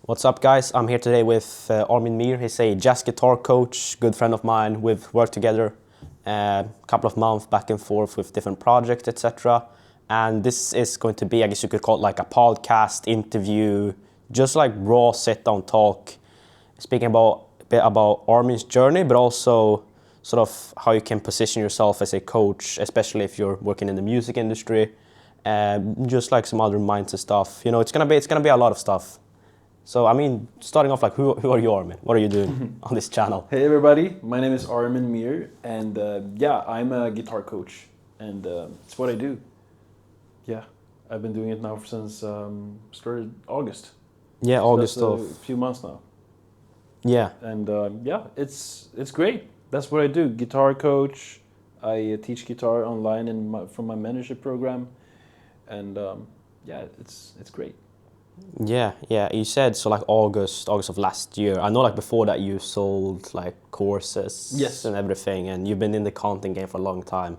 What's up, guys? I'm here today with Armin Mir. He's a jazz guitar coach, good friend of mine. We've worked together a couple of months back and forth with different projects, etc. And this is going to be, I guess you could call it like a podcast interview, just like raw sit-down talk, speaking about a bit about Armin's journey, but also sort of how you can position yourself as a coach, especially if you're working in the music industry, just like some other mindset stuff. You know, it's gonna be a lot of stuff. So, I mean, starting off, like, who are you, Armin? What are you doing on this channel? Hey everybody, my name is Armin Mir, and I'm a guitar coach, and it's what I do. Yeah, I've been doing it now since started August. Yeah, So August that's a of. few months now, Yeah, and it's great. That's what I do. Guitar coach. I teach guitar online from my mentorship program, and it's great. yeah. You said so, like August of last year. I know, like before that, you sold like courses Yes. and everything, and you've been in the content game for a long time.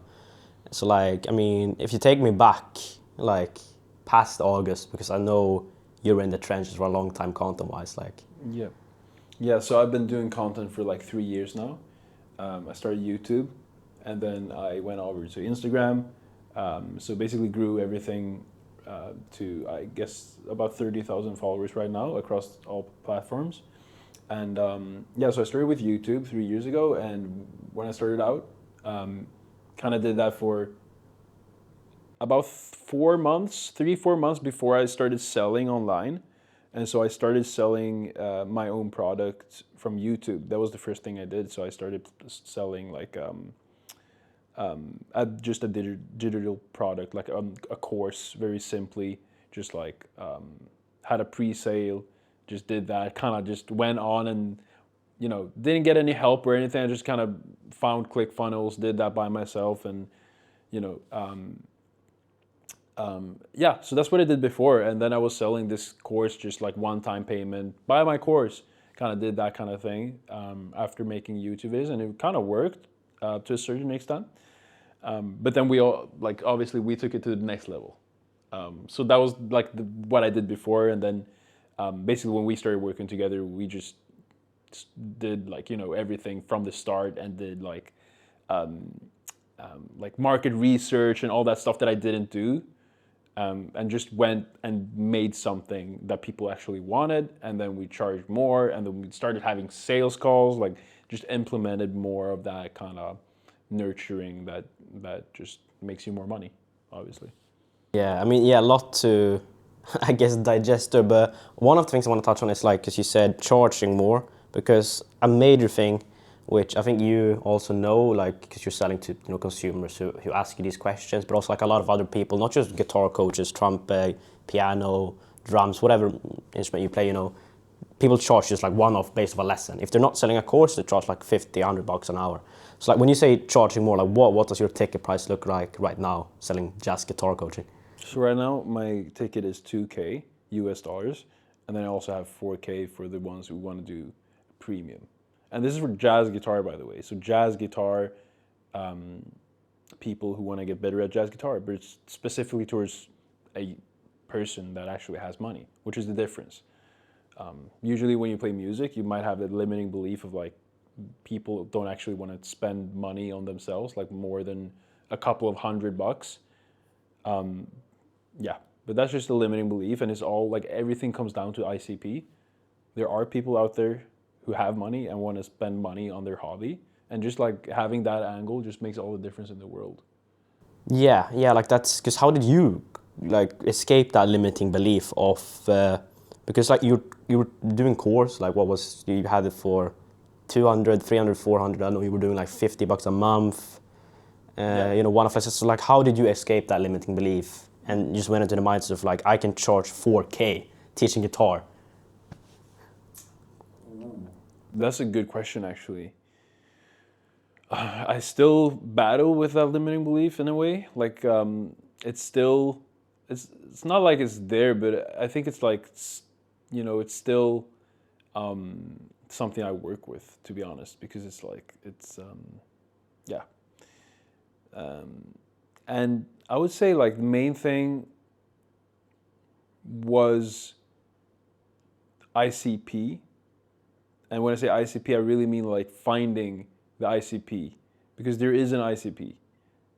So, like, I mean, if you take me back, like past August, because I know you're in the trenches for a long time, content-wise, like. Yeah, yeah. So I've been doing content for like 3 years now. I started YouTube, and then I went over to Instagram. So basically grew everything to I guess about 30,000 followers right now across all platforms. And so I started with YouTube 3 years ago, and when I started out, kind of did that for about 4 months, 3, 4 months before I started selling online. And so I started selling my own product from YouTube. That was the first thing I did. So I started selling like just a digital product, like a course, very simply, just like had a pre-sale, just did that, kind of just went on and, didn't get any help or anything. I just kind of found ClickFunnels, did that by myself, and, you know, so that's what I did before. And then I was selling this course, just like one-time payment, buy my course, kind of did that kind of thing after making YouTube videos, and it kind of worked to a certain extent. But then we all, like, obviously we took it to the next level. So that was like what I did before. And then basically when we started working together, we just did like, everything from the start, and did like market research and all that stuff that I didn't do. And just went and made something that people actually wanted, and then we charged more, and then we started having sales calls, like just implemented more of that kind of nurturing that just makes you more money, obviously. Yeah, I mean, yeah, a lot to, I guess, digest there. But one of the things I want to touch on is, like, as you said, charging more, because a major thing, which I think you also know, like, because you're selling to consumers who ask you these questions, but also like a lot of other people, not just guitar coaches, trumpet, piano, drums, whatever instrument you play, people charge just like one-off based of a lesson. If they're not selling a course, they charge like 50, $100 an hour. So, like, when you say charging more, like what does your ticket price look like right now selling jazz guitar coaching? So right now my ticket is 2K US dollars, and then I also have 4K for the ones who want to do premium. And this is for jazz guitar, by the way. So jazz guitar, people who want to get better at jazz guitar, but it's specifically towards a person that actually has money, which is the difference. Usually when you play music, you might have that limiting belief of like people don't actually want to spend money on themselves, like more than a couple of $100. Yeah, but that's just a limiting belief, and it's all like everything comes down to ICP. There are people out there who have money and want to spend money on their hobby, and just like having that angle just makes all the difference in the world. Yeah, like that's because how did you like escape that limiting belief of because like you were doing course, like what was you had it for 200, 300, 400. I know you were doing like $50 a month. Yeah. One of us. So like, how did you escape that limiting belief and just went into the mindset of like I can charge 4K teaching guitar? That's a good question, actually. I still battle with that limiting belief in a way. Like, it's still, it's not like it's there, but I think it's like, it's still something I work with, to be honest, because it's like, yeah. And I would say like the main thing was ICP. And when I say ICP, I really mean like finding the ICP, because there is an ICP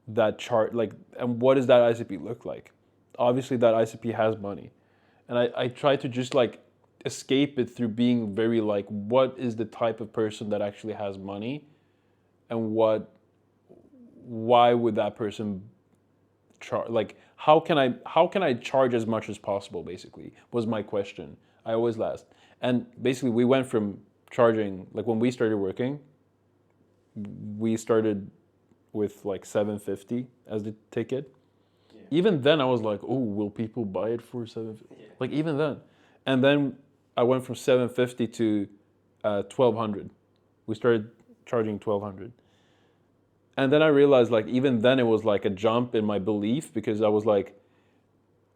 that chart like, and what does that ICP look like? Obviously, that ICP has money, and I try to just like escape it through being very like, what is the type of person that actually has money, and why would that person charge? Like, how can I charge as much as possible? Basically, was my question. I always asked, and basically we went from charging, like when we started working, we started with like 750 as the ticket. Yeah. Even then I was like, oh, will people buy it for 750? Yeah. Like even then. And then I went from 750 to 1200. We started charging 1200. And then I realized like even then it was like a jump in my belief, because I was like,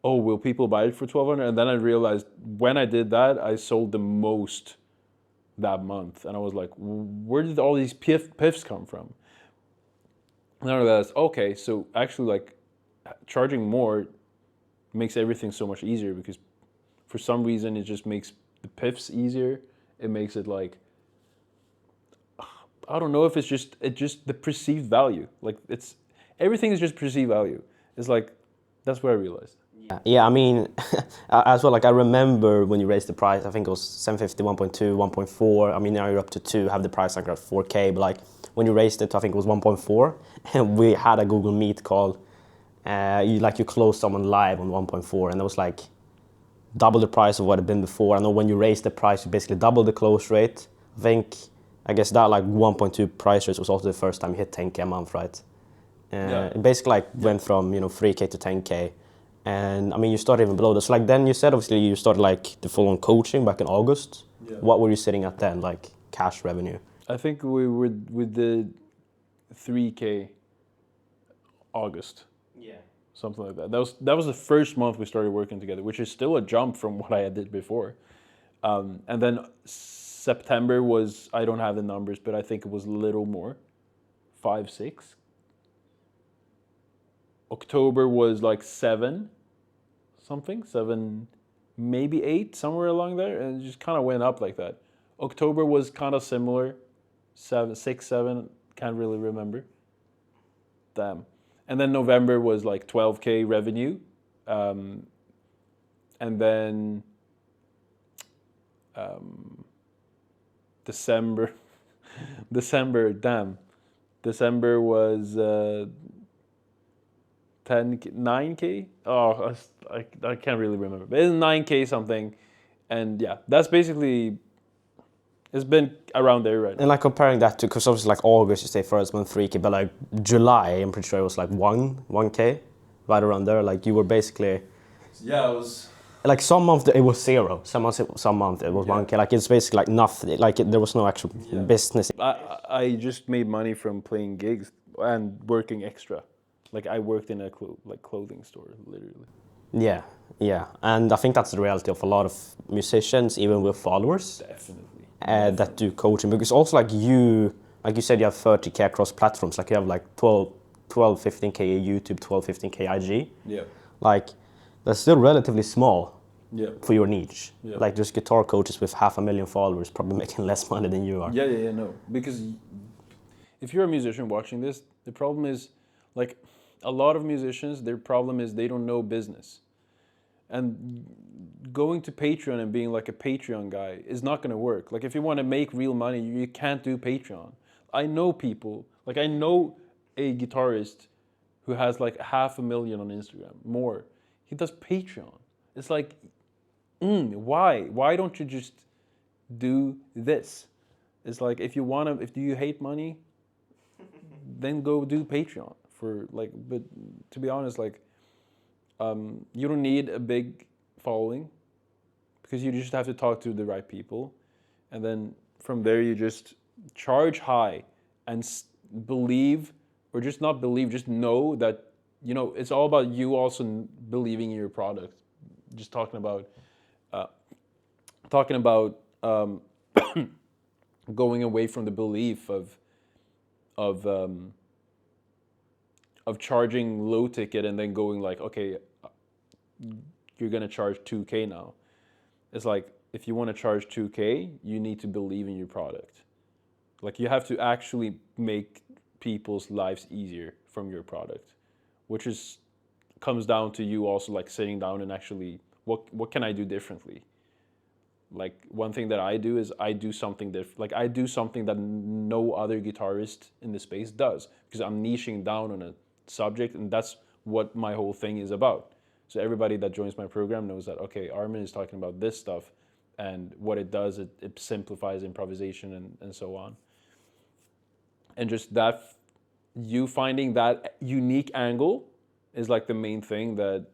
oh, will people buy it for 1200? And then I realized when I did that, I sold the most that month. And I was like, where did all these piffs come from? And I realized, okay, so actually like charging more makes everything so much easier, because for some reason it just makes the piffs easier. It makes it like, I don't know if it's just the perceived value. Like everything is just perceived value. It's like, that's what I realized. Yeah, I mean, as well, like I remember when you raised the price, I think it was 750, 1.2, 1.4. I mean, now you're up to 2, have the price like at 4K, but like when you raised it, I think it was 1.4, and we had a Google Meet call. You closed someone live on 1.4, and it was like double the price of what it had been before. I know when you raised the price, you basically doubled the close rate. I guess that like 1.2 price rate was also the first time you hit 10K a month, right? It basically like went from 3K to 10K. And I mean, you started even below this. Like then you said, obviously, you started like the full-on coaching back in August. Yeah. What were you sitting at then, like cash revenue? I think we did 3K August. Yeah. Something like that. That was the first month we started working together, which is still a jump from what I did before. And then September was, I don't have the numbers, but I think it was a little more, 5, 6. October was like 7, maybe 8, somewhere along there, and it just kind of went up like that. October was kind of similar, 6, 7, can't really remember. Damn. And then November was like 12K revenue, and then December was 9K. Oh, I can't really remember, but it's 9K something, and yeah, that's basically. It's been around there, right? And like comparing that to, because obviously like August you say first month 3K, but like July I'm pretty sure it was like 1K, right around there. Like you were basically. Yeah, it was. Like some month it was 0, some month it was 1K. Like it's basically like nothing. Like there was no actual business. I just made money from playing gigs and working extra. Like I worked in a clothing store, literally. Yeah, and I think that's the reality of a lot of musicians, even with followers. Definitely. That do coaching, because also like you said, you have 30K across platforms. Like you have like 12, 15K YouTube, 12, 15K IG. Yeah. Like that's still relatively small. Yeah. For your niche. Yeah. Like there's guitar coaches with 500,000 followers probably making less money than you are. Yeah, no. Because if you're a musician watching this, the problem is, like, a lot of musicians, their problem is they don't know business. And going to Patreon and being like a Patreon guy is not going to work. Like, if you want to make real money, you can't do Patreon. I know people, like I know a guitarist who has like 500,000 on Instagram, more. He does Patreon. It's like, why? Why don't you just do this? It's like, if you hate money, then go do Patreon for like, but to be honest, like, you don't need a big following, because you just have to talk to the right people. And then from there, you just charge high and believe, or just not believe, just know that, it's all about you also believing in your product. Just talking about going away from the belief of charging low ticket and then going like, okay, you're gonna charge 2K now. It's like, if you want to charge 2K, you need to believe in your product. Like you have to actually make people's lives easier from your product, which is comes down to you also like sitting down and actually what can I do differently? Like one thing that I do is I do something different. Like I do something that no other guitarist in the space does because I'm niching down on a subject, and that's what my whole thing is about. So everybody that joins my program knows that okay, Armin is talking about this stuff, and what it does, it simplifies improvisation and so on. And just that, you finding that unique angle is like the main thing that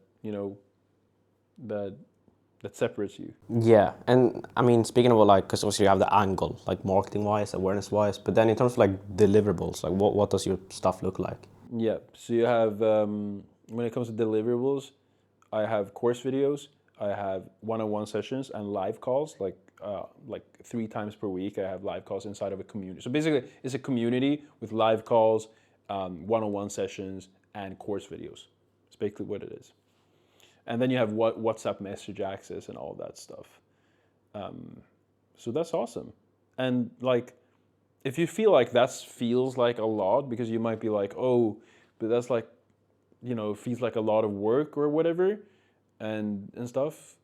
that separates you. Yeah, and I mean, speaking about like, because obviously you have the angle, like marketing wise, awareness wise, but then in terms of like deliverables, like what does your stuff look like? Yeah, so you have when it comes to deliverables, I have course videos, I have one-on-one sessions and live calls, like 3 times per week. I have live calls inside of a community. So basically, it's a community with live calls, one-on-one sessions, and course videos. It's basically what it is. And then you have WhatsApp message access and all that stuff. So that's awesome. And like, if you feel like that feels like a lot, because you might be like, oh, but that's like, feels like a lot of work or whatever, and stuff.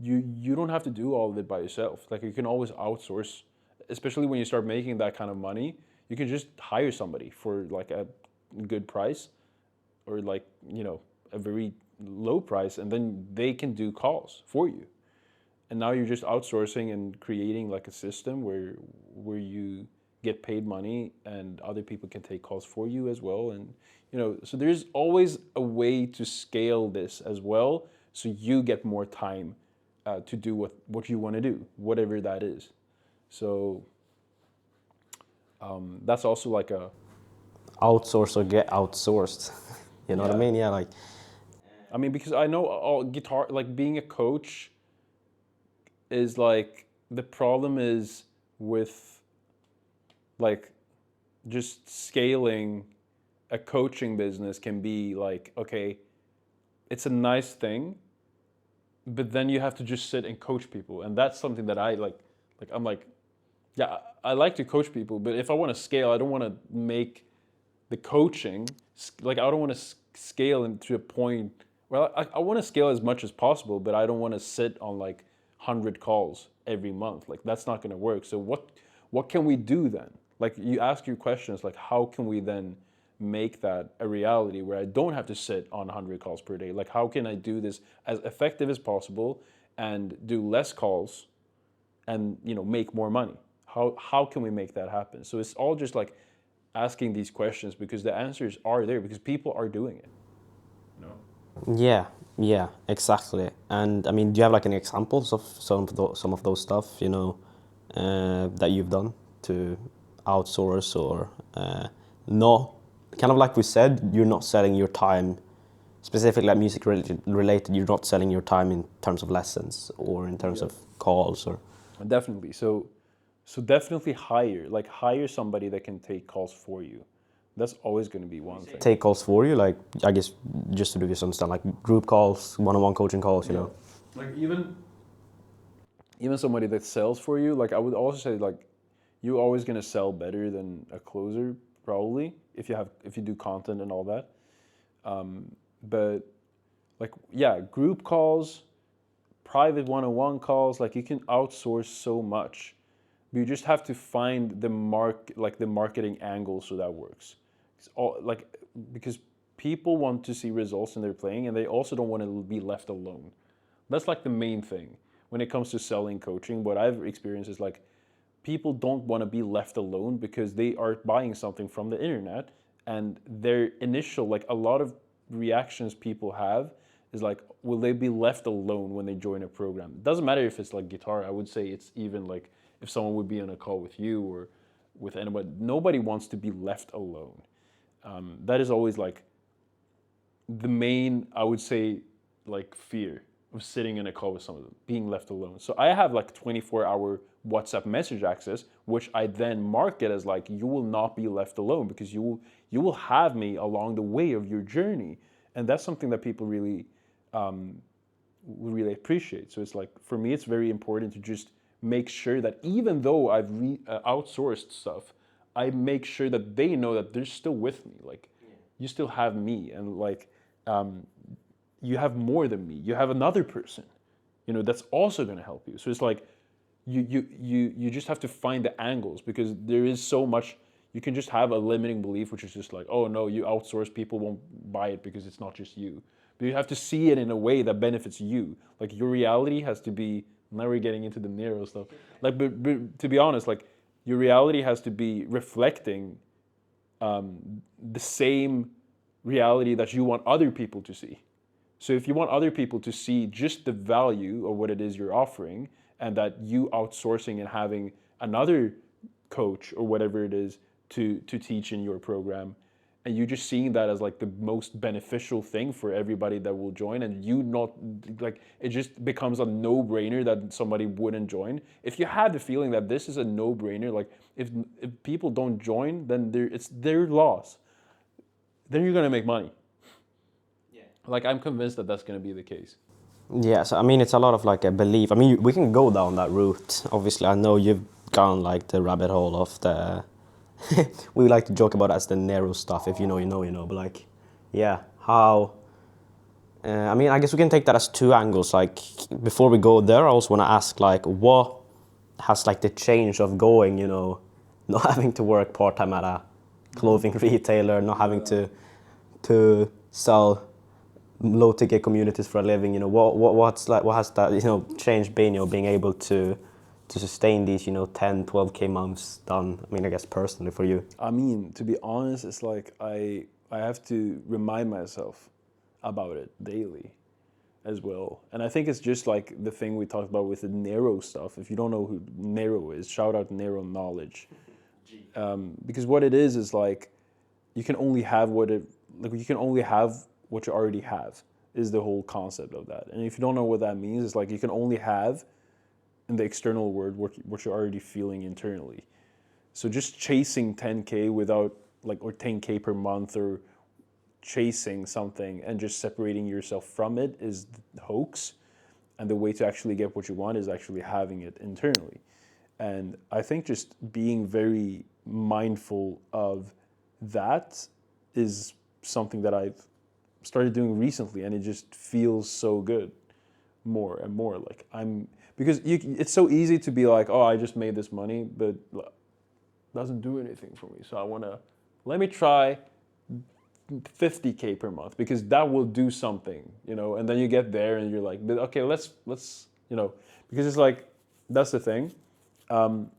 You don't have to do all of it by yourself. Like you can always outsource, especially when you start making that kind of money. You can just hire somebody for like a good price, or like a very low price, and then they can do calls for you. And now you're just outsourcing and creating like a system where you get paid money and other people can take calls for you as well. And so there's always a way to scale this as well, so you get more time to do what you want to do, whatever that is. So that's also like a Outsource or get outsourced. You know what I Yeah. mean? Yeah, like I mean, because I know all guitar, like being a coach is like, the problem is with like just scaling a coaching business can be like, okay, it's a nice thing, but then you have to just sit and coach people. And that's something that I like I'm like, yeah, I like to coach people, but if I want to scale, I don't want to make the coaching, like I don't want to scale into a point. Well, I want to scale as much as possible, but I don't want to sit on like 100 calls every month. Like that's not going to work. So what can we do then? Like you ask your questions, like how can we then make that a reality where I don't have to sit on 100 calls per day? Like how can I do this as effective as possible and do less calls and make more money? How can we make that happen? So it's all just like asking these questions, because the answers are there, because people are doing it. yeah, exactly. And I mean, do you have like any examples of some of those stuff, that you've done to outsource or no, kind of like we said, you're not selling your time, specifically like music related. You're not selling your time in terms of lessons or in terms of calls or. Definitely. So definitely hire somebody that can take calls for you. That's always going to be one thing. Take calls for you, like I guess just to do this understand, like group calls, one-on-one coaching calls, Like even somebody that sells for you, like I would also say, like you're always going to sell better than a closer, probably, if you do content and all that. But like, yeah, group calls, private one-on-one calls, like you can outsource so much. But you just have to find the marketing angle so that works. Because people want to see results in their playing, and they also don't want to be left alone. That's like the main thing when it comes to selling coaching. What I've experienced is like, people don't want to be left alone because they are buying something from the internet, and their initial, like a lot of reactions people have is like, will they be left alone when they join a program? It doesn't matter if it's like guitar. I would say it's even like if someone would be on a call with you or with anybody. Nobody wants to be left alone. That is always like the main, I would say, like fear of sitting in a call with someone, being left alone. So I have like 24-hour WhatsApp message access, which I then market as like, you will not be left alone, because you will have me along the way of your journey. And that's something that people really would really appreciate. So it's like, for me, it's very important to just make sure that even though I've outsourced stuff, I make sure that they know that they're still with me. Like, you still have me, and like, you have more than me. You have another person, that's also going to help you. So it's like, you just have to find the angles, because there is so much. You can just have a limiting belief, which is just like, oh no, you outsource, people won't buy it because it's not just you. But you have to see it in a way that benefits you. Like, your reality has to be. Now we're getting into the Nero stuff. Like, but to be honest, like, your reality has to be reflecting the same reality that you want other people to see. So if you want other people to see just the value of what it is you're offering, and that you outsourcing and having another coach or whatever it is to teach in your program, and you just seeing that as like the most beneficial thing for everybody that will join, and you not like, it just becomes a no-brainer that somebody wouldn't join. If you had the feeling that this is a no-brainer, like, if people don't join, then it's their loss. Then you're gonna make money. Yeah. Like, I'm convinced that that's gonna be the case. Yes, I mean, it's a lot of like a belief. I mean, we can go down that route. Obviously, I know you've gone like the rabbit hole of the. We like to joke about it as the Nero stuff. If you know, you know, you know. But like, yeah, how. I mean, I guess we can take that as two angles. Like, before we go there, I also want to ask, like, what has like the change of going, not having to work part time at a clothing retailer, not having to sell low ticket communities for a living. What has that change been? Being able to sustain these 10, 12K months done. I mean, I guess personally for you. I mean, to be honest, it's like I have to remind myself about it daily as well. And I think it's just like the thing we talked about with the Nero stuff. If you don't know who Nero is, shout out Nero Knowledge. Because what it is like, you can only have what you already have, is the whole concept of that. And if you don't know what that means, it's like you can only have in the external world what you're already feeling internally. So just chasing 10K without or 10K per month, or chasing something and just separating yourself from it, is the hoax. And the way to actually get what you want is actually having it internally. And I think just being very mindful of that is something that I've started doing recently, and it just feels so good more and more. Like, because it's so easy to be like, oh, I just made this money, but it doesn't do anything for me. So let me try 50K per month, because that will do something, and then you get there and you're like, okay, let's because it's like, that's the thing. And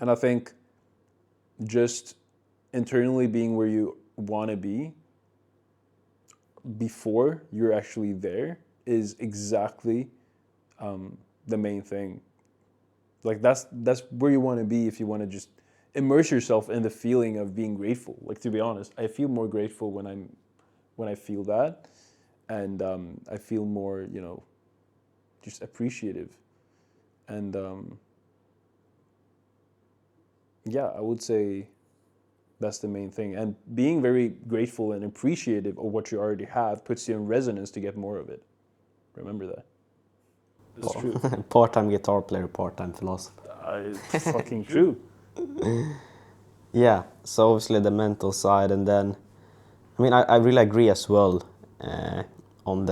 I think just internally being where you want to be before you're actually there is exactly the main thing. Like, that's where you want to be if you want to just immerse yourself in the feeling of being grateful. Like, to be honest, I feel more grateful when I feel that, and I feel more, just appreciative. And yeah, I would say that's the main thing. And being very grateful and appreciative of what you already have puts you in resonance to get more of it. Remember that. That's true. Part-time guitar player, part-time philosopher. It's fucking true. Yeah, so obviously the mental side, and then, I mean, I really agree as well on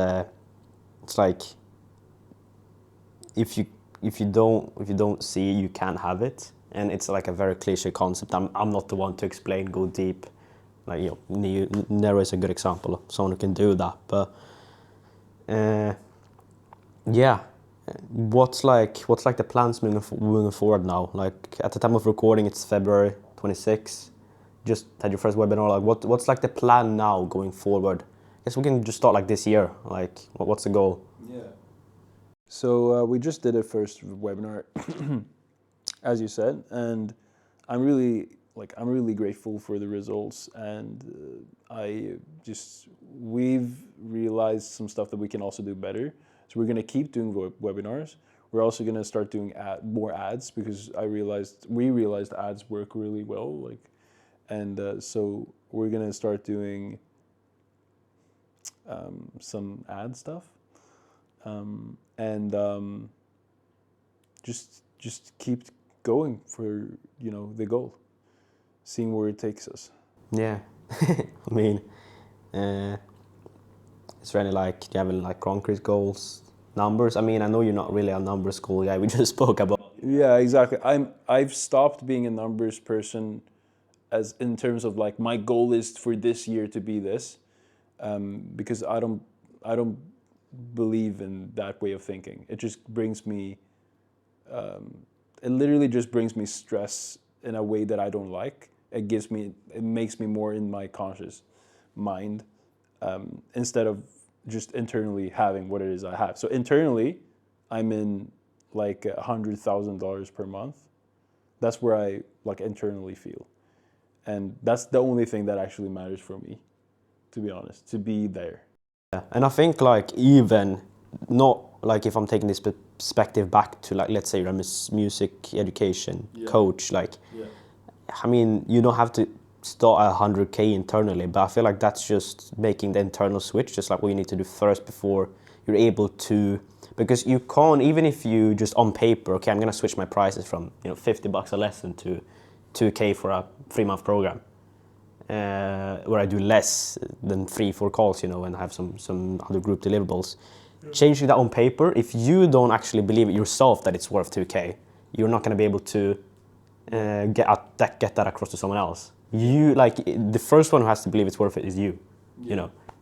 it's like, if you don't see it, you can't have it. And it's like a very cliche concept. I'm not the one to explain, go deep. Like, Nero is a good example of someone who can do that. But yeah, what's like the plans moving forward now? Like, at the time of recording, it's February 26th. Just had your first webinar. Like, what's like the plan now going forward? I guess we can just start like this year. Like, what's the goal? Yeah. So we just did a first webinar, as you said, and I'm really grateful for the results, and we've realized some stuff that we can also do better. So we're gonna keep doing webinars. We're also gonna start doing more ads, because we realized ads work really well. And so we're gonna start doing some ad stuff. and just keep going for the goal, seeing where it takes us. Yeah. I mean, is there any like, do you have any like concrete goals, numbers? I mean, I know you're not really a numbers school guy. We just spoke about. Yeah, exactly. I've stopped being a numbers person, as in terms of like my goal is for this year to be this, because I don't believe in that way of thinking. It just brings me, it literally just brings me stress in a way that I don't like. It makes me more in my conscious mind, instead of just internally having what it is I have. So internally, I'm in like $100,000 per month. That's where I like internally feel, and that's the only thing that actually matters for me, to be honest, to be there. Yeah. And I think like even not like if I'm taking this perspective back to like, let's say you're a music education coach, like, I mean, you don't have to start at 100K internally, but I feel like that's just making the internal switch, just like what you need to do first before you're able to, because you can't, even if you just on paper, okay, I'm gonna switch my prices from $50 a lesson to 2K for a 3-month program, where I do less than 3-4 calls, and have some other group deliverables. Changing that on paper, if you don't actually believe it yourself that it's worth 2K, you're not gonna be able to get that across to someone else. You like the first one who has to believe it's worth it is you,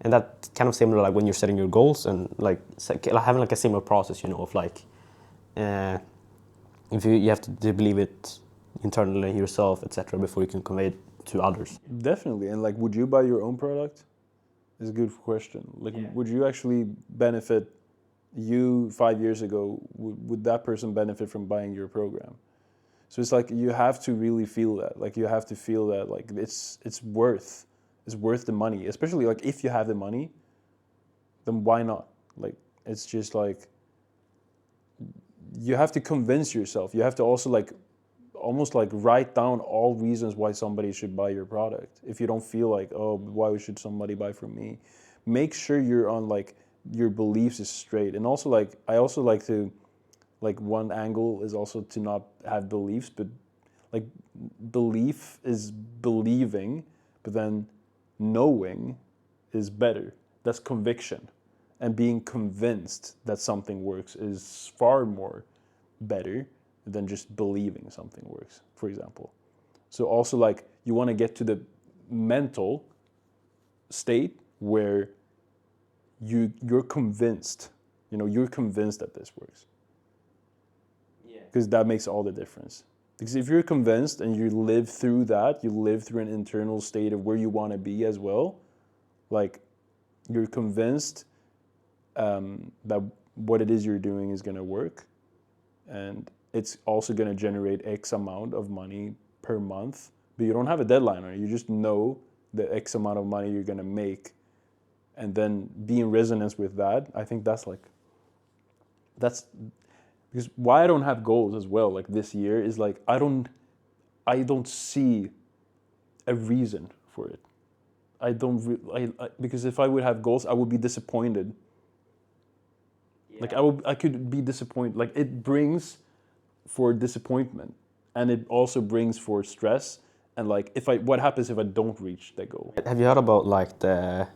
and that kind of similar like when you're setting your goals and like having like a similar process, of like if you have to believe it internally yourself, etc., before you can convey it to others. Definitely. And like, would you buy your own product? Is a good question. Like, would you actually benefit? You 5 years ago, would that person benefit from buying your program? So it's like you have to really feel that. Like you have to feel that like it's worth the money. Especially like if you have the money, then why not? Like it's just like you have to convince yourself. You have to also like almost like write down all reasons why somebody should buy your product. If you don't feel like, oh, why should somebody buy from me? Make sure you're on like your beliefs is straight. And also like I also like to, like one angle is also to not have beliefs, but like belief is believing, but then knowing is better. That's conviction. And being convinced that something works is far more better than just believing something works, for example. So also like you want to get to the mental state where you're convinced, you're convinced that this works. Because that makes all the difference. Because if you're convinced and you live through that, you live through an internal state of where you want to be as well, like you're convinced that what it is you're doing is going to work, and it's also going to generate X amount of money per month, but you don't have a deadline on it. You just know the X amount of money you're going to make, and then be in resonance with that. I think that's because why I don't have goals as well, like this year, is like I don't see a reason for it. Because if I would have goals, I would be disappointed. Yeah. Like I could be disappointed. Like it brings for disappointment, and it also brings for stress. And like what happens if I don't reach that goal? Have you heard about like the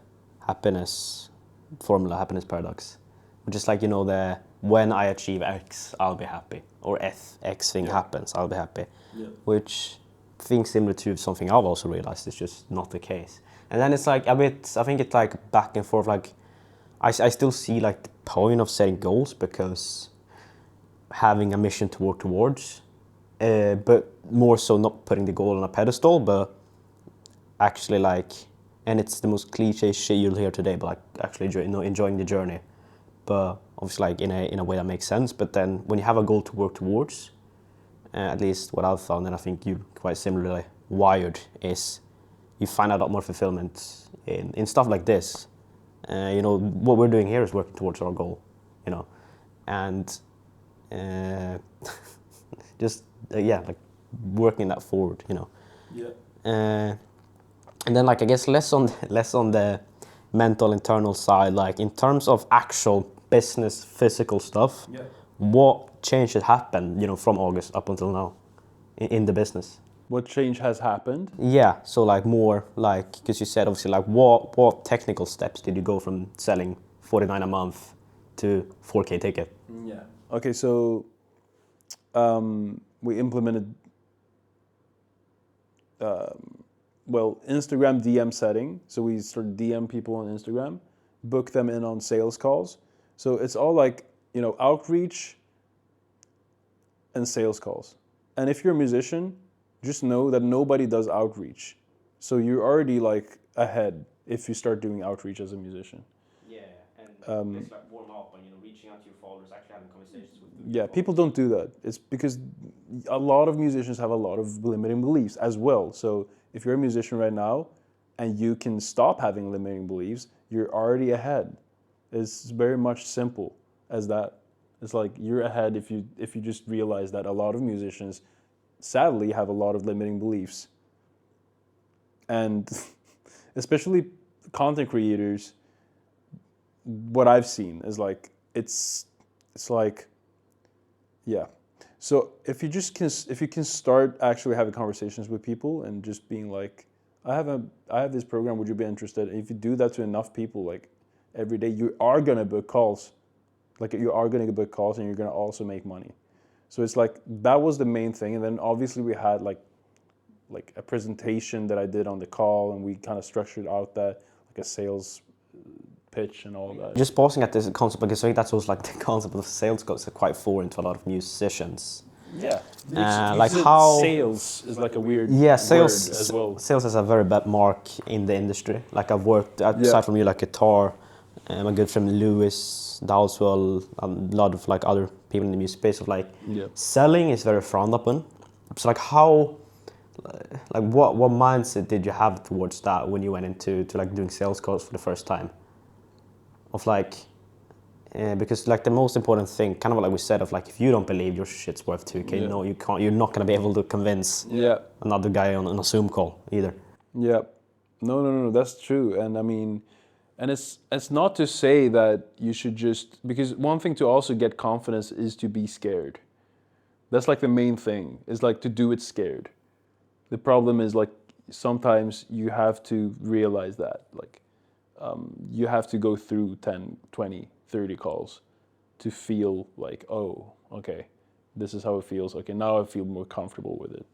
happiness formula, happiness paradox, which is like the when I achieve X, I'll be happy, or if X thing happens, I'll be happy, which things similar to something I've also realized is just not the case. And then it's like a bit, I think it's like back and forth, like I still see like the point of setting goals, because having a mission to work towards, but more so not putting the goal on a pedestal, but actually like, and it's the most cliche shit you'll hear today, but like actually enjoying the journey. But obviously like in a way that makes sense. But then when you have a goal to work towards, at least what I've found, and I think you're quite similarly wired, is you find a lot more fulfillment in stuff like this. What we're doing here is working towards our goal, and just like working that forward, and then like I guess less on the mental internal side, like in terms of actual business, physical stuff. Yeah. What change had happened, you know, from August up until now in the business? What change has happened? Yeah, so like more like, because you said obviously like what technical steps did you go from selling 49 a month to 4K ticket? Yeah. Okay, so we implemented Instagram DM setting. So we started DM people on Instagram, book them in on sales calls. So it's all like, you know, outreach and sales calls. And if you're a musician, just know that nobody does outreach. So you're already like ahead if you start doing outreach as a musician. Yeah, and it's like warm up and, you know, reaching out to your followers, actually having conversations with them. Yeah, people don't do that. It's because a lot of musicians have a lot of limiting beliefs as well. So if you're a musician right now and you can stop having limiting beliefs, you're already ahead. It's very much simple as that. It's like you're ahead if you just realize that a lot of musicians sadly have a lot of limiting beliefs. And especially content creators, what I've seen is like it's like, yeah. So if you can start actually having conversations with people and just being like, I have this program, would you be interested? And if you do that to enough people, like every day, you are gonna book calls. Like you are gonna book calls and you're gonna also make money. So it's like that was the main thing. And then obviously we had like a presentation that I did on the call, and we kind of structured out that like a sales pitch and all that. Just pausing at this concept, because I think that's also like the concept of sales goes quite foreign to a lot of musicians. Yeah, like how sales is like a weird sales word as well. Sales has a very bad mark in the industry. Like I've worked aside from you, like guitar, my good friend Lewis Dowswell, a lot of like other people in the music space of like selling is very frowned upon. So like how, like what mindset did you have towards that when you went into like doing sales calls for the first time? Of like, because like the most important thing, kind of like we said, of like if you don't believe your shit's worth 2K, no, you can't. You're not gonna be able to convince another guy on a Zoom call either. Yeah, no, that's true. And I mean, and it's not to say that you should just, because one thing to also get confidence is to be scared. That's like the main thing, is like to do it scared. The problem is like sometimes you have to realize that like you have to go through 10, 20, 30 calls to feel like, oh, okay, this is how it feels. Okay, now I feel more comfortable with it.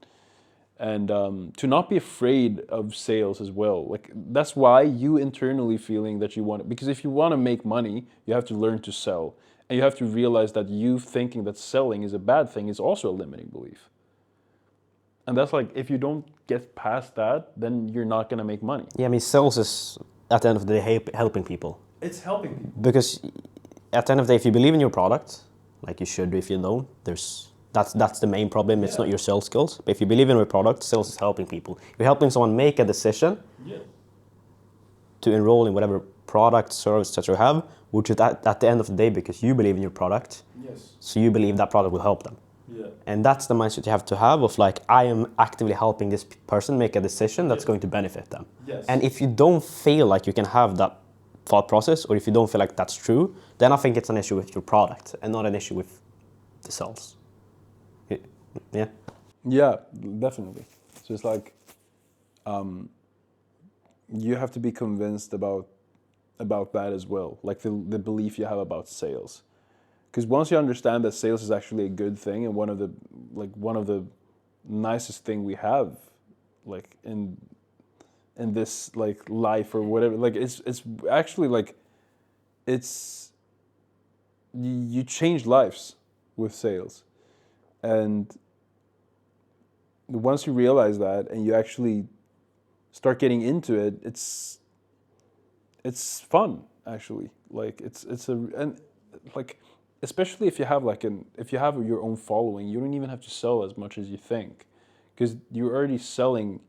And to not be afraid of sales as well. Like that's why you internally feeling that you want it. Because if you want to make money, you have to learn to sell. And you have to realize that you thinking that selling is a bad thing is also a limiting belief. And that's like, if you don't get past that, then you're not going to make money. Yeah, I mean, sales is at the end of the day helping people. It's helping people. Because at the end of the day, if you believe in your product, like you should, if you don't, that's the main problem. It's not your sales skills. But if you believe in your product, sales is helping people. You're helping someone make a decision to enroll in whatever product, service that you have, which is at the end of the day, because you believe in your product, so you believe that product will help them. Yeah. And that's the mindset you have to have of like, I am actively helping this person make a decision that's going to benefit them. Yes. And if you don't feel like you can have that thought process, or if you don't feel like that's true, then I think it's an issue with your product and not an issue with the sales. Yeah? Yeah, definitely. So it's like, you have to be convinced about that as well, like the belief you have about sales. Because once you understand that sales is actually a good thing and one of the nicest thing we have, like in this like life or whatever, like it's actually like you change lives with sales, and once you realize that and you actually start getting into it, it's fun actually. Like and like. Especially if you have your own following, you don't even have to sell as much as you think, because you're already selling.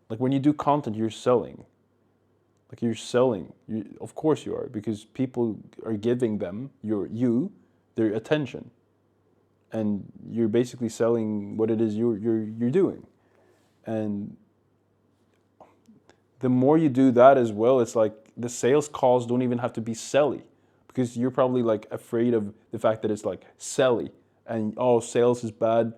Like when you do content, you're selling. Like you're selling. Of course you are, because people are giving them their attention, and you're basically selling what it is you're doing. And the more you do that as well, it's like the sales calls don't even have to be selly. because you're probably like afraid of the fact that it's like selly and oh, sales is bad.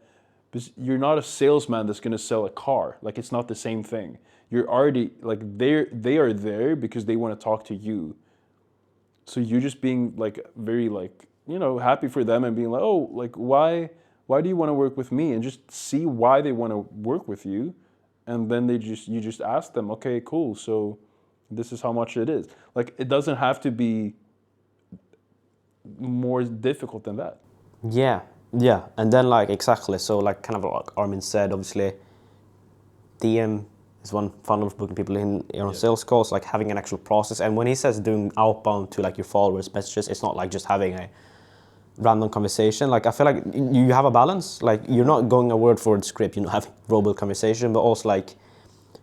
But you're not a salesman that's gonna sell a car. Like it's not the same thing. You're already like they are there because they want to talk to you. So you're just being like very like, you know, happy for them and being like, oh, like why do you want to work with me? And just see why they want to work with you. And then you just ask them, okay, cool. So this is how much it is. Like it doesn't have to be more difficult than that. Yeah, yeah, and then like exactly. So like kind of like Armin said, obviously, DM is one funnel of booking people in on sales calls, like having an actual process. And when he says doing outbound to like your followers messages, it's not like just having a random conversation. Like I feel like you have a balance. Like you're not going a word for word script, you know, having robot conversation, but also like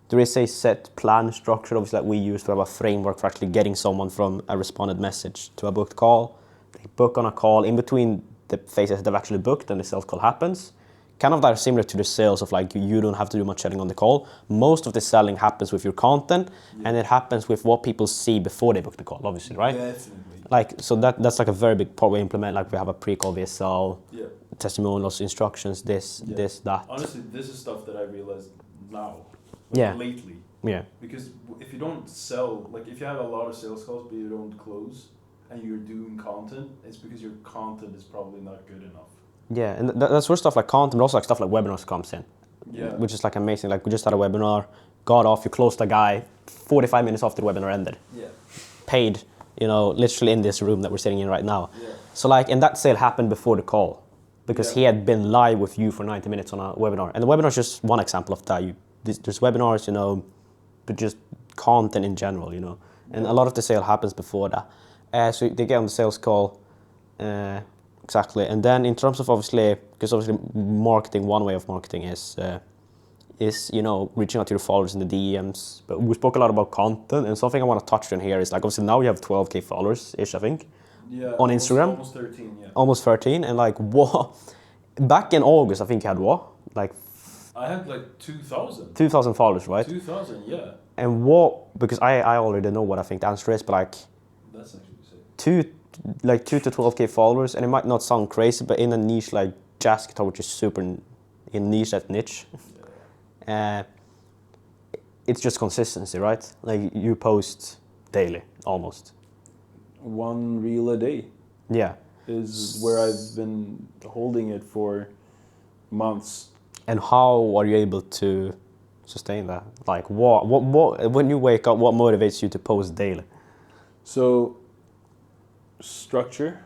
there is a set plan structure, obviously, that we use to have a framework for actually getting someone from a responded message to a booked call. They book on a call in between the phases they've actually booked and the sales call happens. Kind of like similar to the sales of like you don't have to do much selling on the call. Most of the selling happens with your content, and it happens with what people see before they book the call, obviously, right? Definitely. Like so that's like a very big part we implement. Like we have a pre-call VSL, testimonials, instructions, this, that. Honestly, this is stuff that I realized now, lately. Yeah. Because if you don't sell, like if you have a lot of sales calls but you don't close and you're doing content, it's because your content is probably not good enough. Yeah, and that's where stuff like content, but also like stuff like webinars comes in. Yeah. Which is like amazing. Like we just had a webinar, got off, you closed the guy 45 minutes after the webinar ended. Yeah. Paid, you know, literally in this room that we're sitting in right now. Yeah. So like, and that sale happened before the call because he had been live with you for 90 minutes on a webinar. And the webinar is just one example of that. There's webinars, you know, but just content in general, you know. And a lot of the sale happens before that. So they get on the sales call, exactly. And then in terms of obviously, because obviously marketing, one way of marketing is you know, reaching out to your followers in the DMs. But we spoke a lot about content, and something I want to touch on here is like obviously now you have 12K followers-ish, I think. Yeah. On Instagram. Almost 13, yeah. Almost 13, and like what? Back in August, I think you had what? Like I had like 2,000. 2,000 followers, right? 2,000, yeah. And what? Because I already know what I think the answer is, but like That's actually sick. 2 to 12K followers, and it might not sound crazy, but in a niche like jazz guitar, which is super in niche that niche, it's just consistency, right? Like you post daily, almost. One reel a day Yeah. is where I've been holding it for months. And how are you able to sustain that? Like what when you wake up, what motivates you to post daily? So, structure,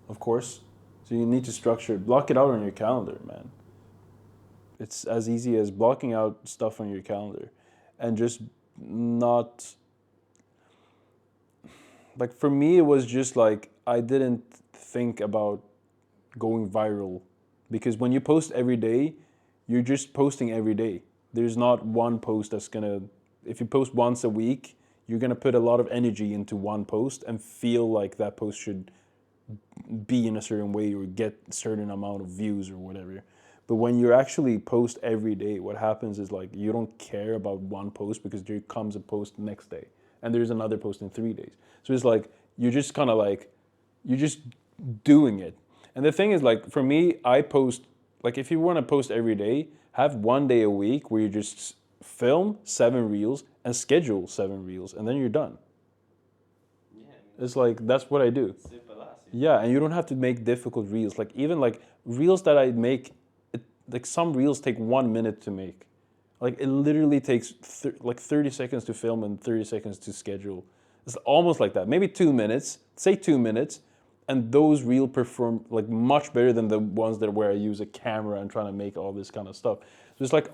of course. So you need to structure, block it out on your calendar, man. It's as easy as blocking out stuff on your calendar and just not, like for me, it was just like, I didn't think about going viral because when you post every day, you're just posting every day. There's not one post that's gonna, if you post once a week, you're gonna put a lot of energy into one post and feel like that post should be in a certain way or get a certain amount of views or whatever. But when you actually post every day, what happens is like you don't care about one post because there comes a post next day and there's another post in 3 days. So it's like you're just kind of like, you're just doing it. And the thing is like for me, I post, like if you want to post every day, have 1 day a week where you just film 7 reels and schedule 7 reels and then you're done. It's like, that's what I do. Yeah, and you don't have to make difficult reels. Like even like reels that I make, like some reels take 1 minute to make. Like it literally takes like 30 seconds to film and 30 seconds to schedule. It's almost like that. Maybe 2 minutes, say 2 minutes, and those reels perform like much better than the ones that where I use a camera and trying to make all this kind of stuff. So it's like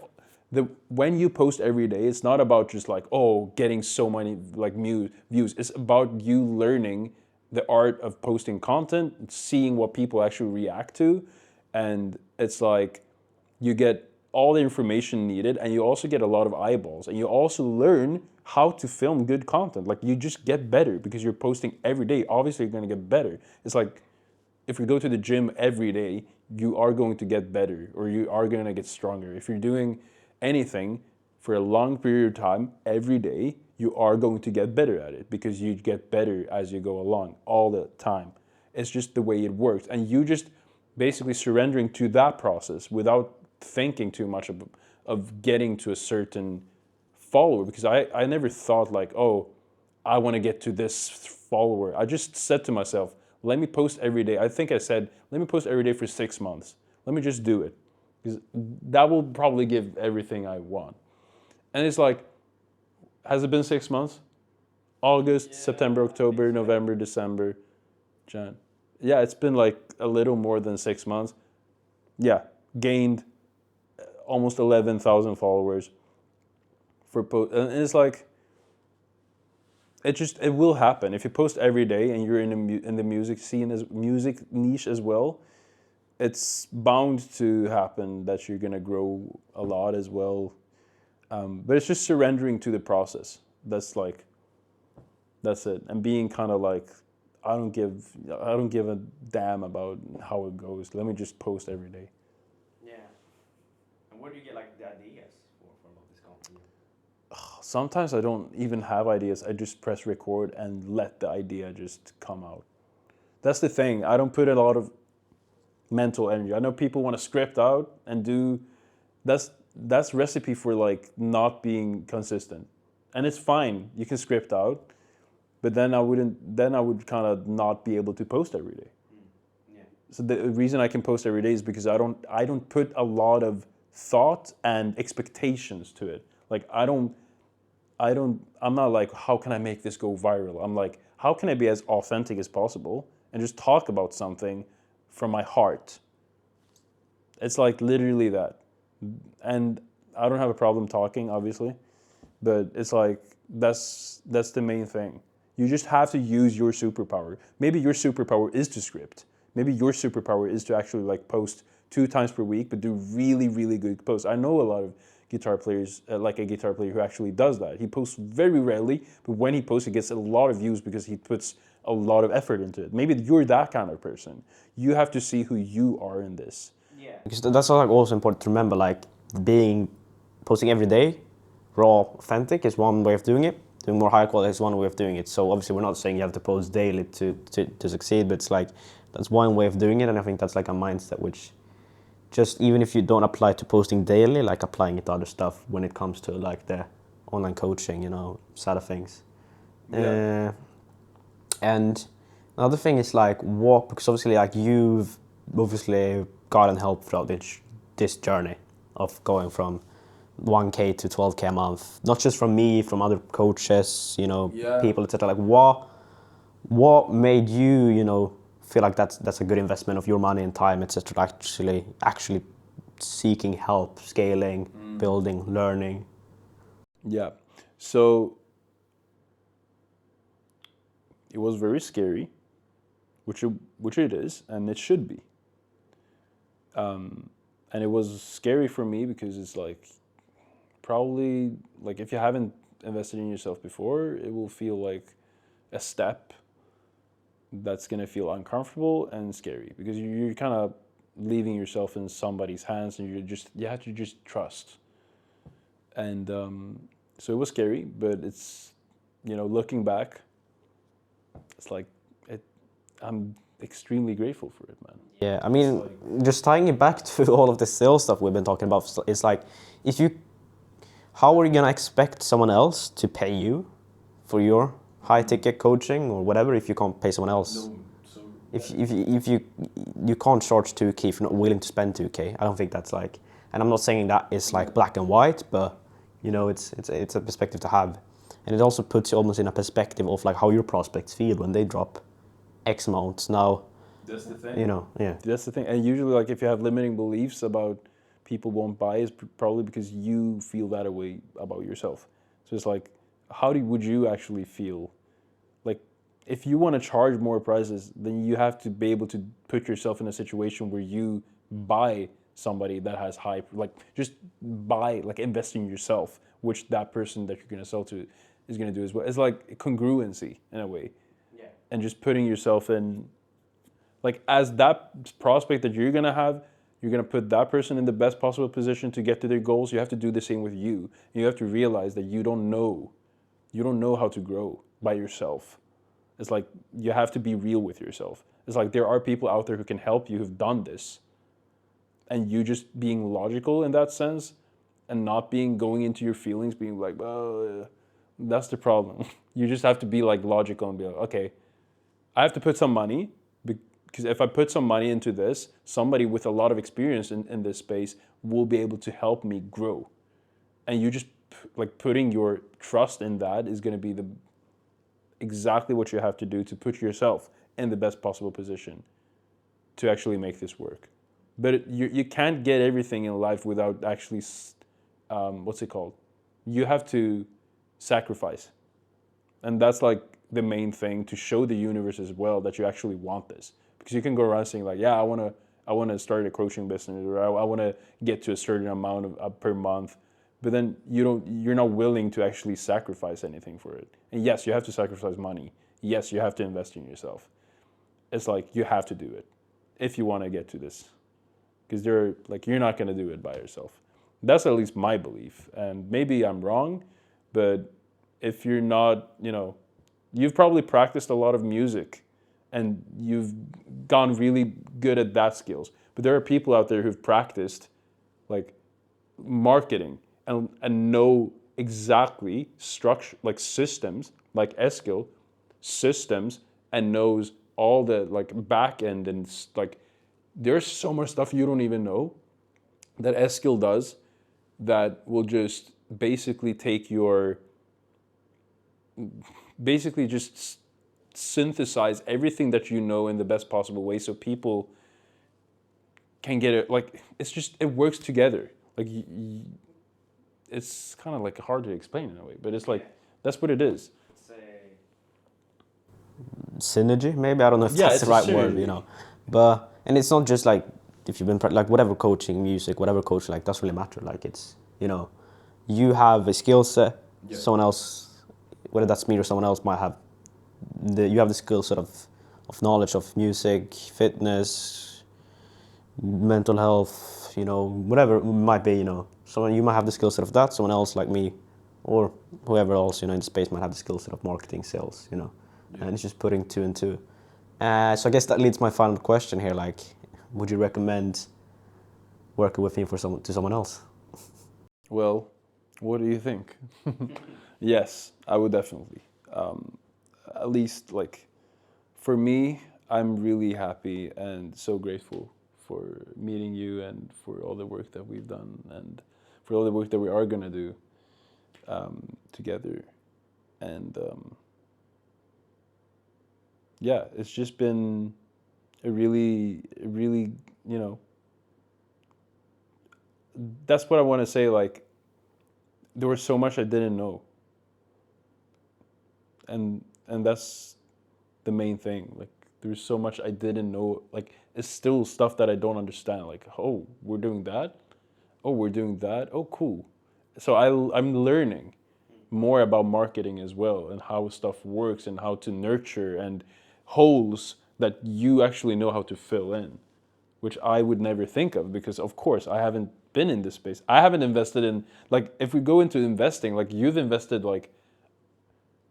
when you post every day, it's not about just like, oh, getting so many like views. It's about you learning the art of posting content, seeing what people actually react to, and it's like you get all the information needed and you also get a lot of eyeballs and you also learn how to film good content. Like you just get better because you're posting every day. Obviously you're going to get better. It's like if you go to the gym every day, you are going to get better or you are going to get stronger. If you're doing anything for a long period of time every day, you are going to get better at it because you get better as you go along all the time. It's just the way it works. And you just basically surrendering to that process without thinking too much of getting to a certain follower. Because I never thought like, oh, I want to get to this follower. I just said to myself, let me post every day. I think I said, let me post every day for 6 months. Let me just do it. Because that will probably give everything I want. And it's like, has it been 6 months? August, September, October, November, December, Jan. Yeah, it's been like a little more than 6 months. Yeah, gained almost 11,000 followers for post. And it's like, it will happen if you post every day and you're in the music scene as music niche as well. It's bound to happen that you're gonna grow a lot as well. But it's just surrendering to the process. That's it. And being kind of like, I don't give a damn about how it goes. Let me just post every day. Yeah. And where do you get like the ideas from this content? Sometimes I don't even have ideas. I just press record and let the idea just come out. That's the thing. I don't put a lot of mental energy. I know people want to script out and do. That's recipe for like not being consistent, and it's fine. You can script out, but then I would kind of not be able to post every day. Yeah. So the reason I can post every day is because I don't put a lot of thought and expectations to it. Like I'm not like, how can I make this go viral? I'm like, how can I be as authentic as possible and just talk about something from my heart? It's like literally that. And I don't have a problem talking, obviously, but it's like that's the main thing. You just have to use your superpower. Maybe your superpower is to script. Maybe your superpower is to actually like post 2 times per week, but do really, really good posts. I know a lot of guitar players, like a guitar player who actually does that. He posts very rarely, but when he posts, he gets a lot of views because he puts a lot of effort into it. Maybe you're that kind of person. You have to see who you are in this. Yeah. Because that's like also important to remember, like posting every day, raw, authentic is one way of doing it. Doing more high quality is one way of doing it. So obviously we're not saying you have to post daily to succeed, but it's like that's one way of doing it, and I think that's like a mindset which just even if you don't apply to posting daily, like applying it to other stuff when it comes to like the online coaching, side of things. Yeah. And another thing is like because obviously like you've obviously gotten help throughout this journey of going from 1K to 12K a month, not just from me, from other coaches, people, etc. Like what made you, feel like that's a good investment of your money and time, etc. Actually seeking help, scaling, building, learning. Yeah. So it was very scary, which it is, and it should be. And it was scary for me because it's like, probably like if you haven't invested in yourself before, it will feel like a step that's gonna feel uncomfortable and scary because you're kind of leaving yourself in somebody's hands, and you have to just trust. And so it was scary, but it's looking back, it's like I'm extremely grateful for it, man. Yeah, I mean, just tying it back to all of the sales stuff we've been talking about, it's like, how are you gonna expect someone else to pay you for your high ticket coaching or whatever if you can't pay someone else? No, so If you can't charge 2K if you're not willing to spend 2K, I don't think that's like, and I'm not saying that is like black and white, but it's a perspective to have, and it also puts you almost in a perspective of like how your prospects feel when they drop X amounts. Now, that's the thing. Yeah. That's the thing. And usually, like, if you have limiting beliefs about people won't buy, it's probably because you feel that way about yourself. So it's like, would you actually feel? Like, if you want to charge more prices, then you have to be able to put yourself in a situation where you buy somebody that has high, like, just buy, like, invest in yourself, which that person that you're going to sell to is going to do as well. It's like congruency in a way. Yeah. And just putting yourself in, like, as that prospect that you're going to have, you're going to put that person in the best possible position to get to their goals. You have to do the same with you. You have to realize that you don't know you don't know how to grow by yourself. It's like you have to be real with yourself. It's like there are people out there who can help you who've done this, and you just being logical in that sense and not being going into your feelings, being like, oh, that's the problem. You just have to be like logical and be like, okay, I have to put some money, because if I put some money into this, somebody with a lot of experience in this space will be able to help me grow. And you just like putting your trust in that is going to be the exactly what you have to do to put yourself in the best possible position to actually make this work. But you can't get everything in life without actually, what's it called? You have to sacrifice. And that's like the main thing to show the universe as well that you actually want this. Because you can go around saying like, yeah, I want to start a coaching business, or I want to get to a certain amount of per month. But then you're not willing to actually sacrifice anything for it. And yes, you have to sacrifice money. Yes, you have to invest in yourself. It's like you have to do it if you want to get to this. Because you're not going to do it by yourself. That's at least my belief. And maybe I'm wrong, but if you're not, you've probably practiced a lot of music and you've gone really good at that skills. But there are people out there who've practiced like marketing and know exactly structure, like systems, like Eskil, systems, and knows all the like back end, and like there's so much stuff you don't even know that Eskil does that will just basically just synthesize everything that you know in the best possible way, so people can get it. Like it works together. Like it's kind of like hard to explain in a way, but it's like that's what it is. Synergy, maybe, I don't know if that's it's the right word, but and it's not just like if you've been like whatever coaching, music, whatever coaching, like doesn't really matter. Like it's you have a skill set, someone else, whether that's me or someone else, might have you have the skill set of knowledge of music, fitness, mental health, whatever it might be. Someone, you might have the skill set of that, someone else like me or whoever else in the space might have the skill set of marketing, sales, and it's just putting two and two. So I guess that leads my final question here. Like, would you recommend working with me to someone else? Well, what do you think? Yes, I would definitely. At least, like, for me, I'm really happy and so grateful for meeting you and for all the work that we've done and for all the work that we are going to do together. And yeah, it's just been a really, that's what I want to say. Like, there was so much I didn't know. And that's the main thing. Like, there's so much I didn't know. Like, it's still stuff that I don't understand. Like, oh, we're doing that? Oh, we're doing that? Oh, cool. So I'm learning more about marketing as well, and how stuff works and how to nurture, and holes that you actually know how to fill in, which I would never think of, because of course I haven't been in this space. I haven't invested in, like, if we go into investing, like, you've invested like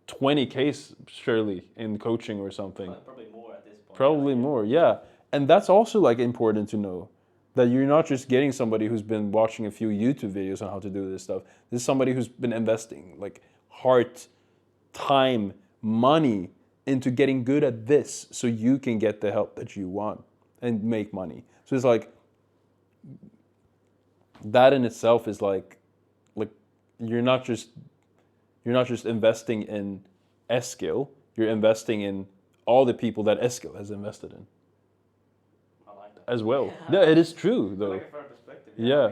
20K surely in coaching or something. Probably more at this point. Probably more, yeah. And that's also like important to know, that you're not just getting somebody who's been watching a few YouTube videos on how to do this stuff. This is somebody who's been investing like heart, time, money into getting good at this, so you can get the help that you want and make money. So it's like, that in itself is like you're not just investing in Eskil, you're investing in all the people that Eskil has invested in. I like that. As well. Yeah, it is true though. I like a fair perspective. Yeah.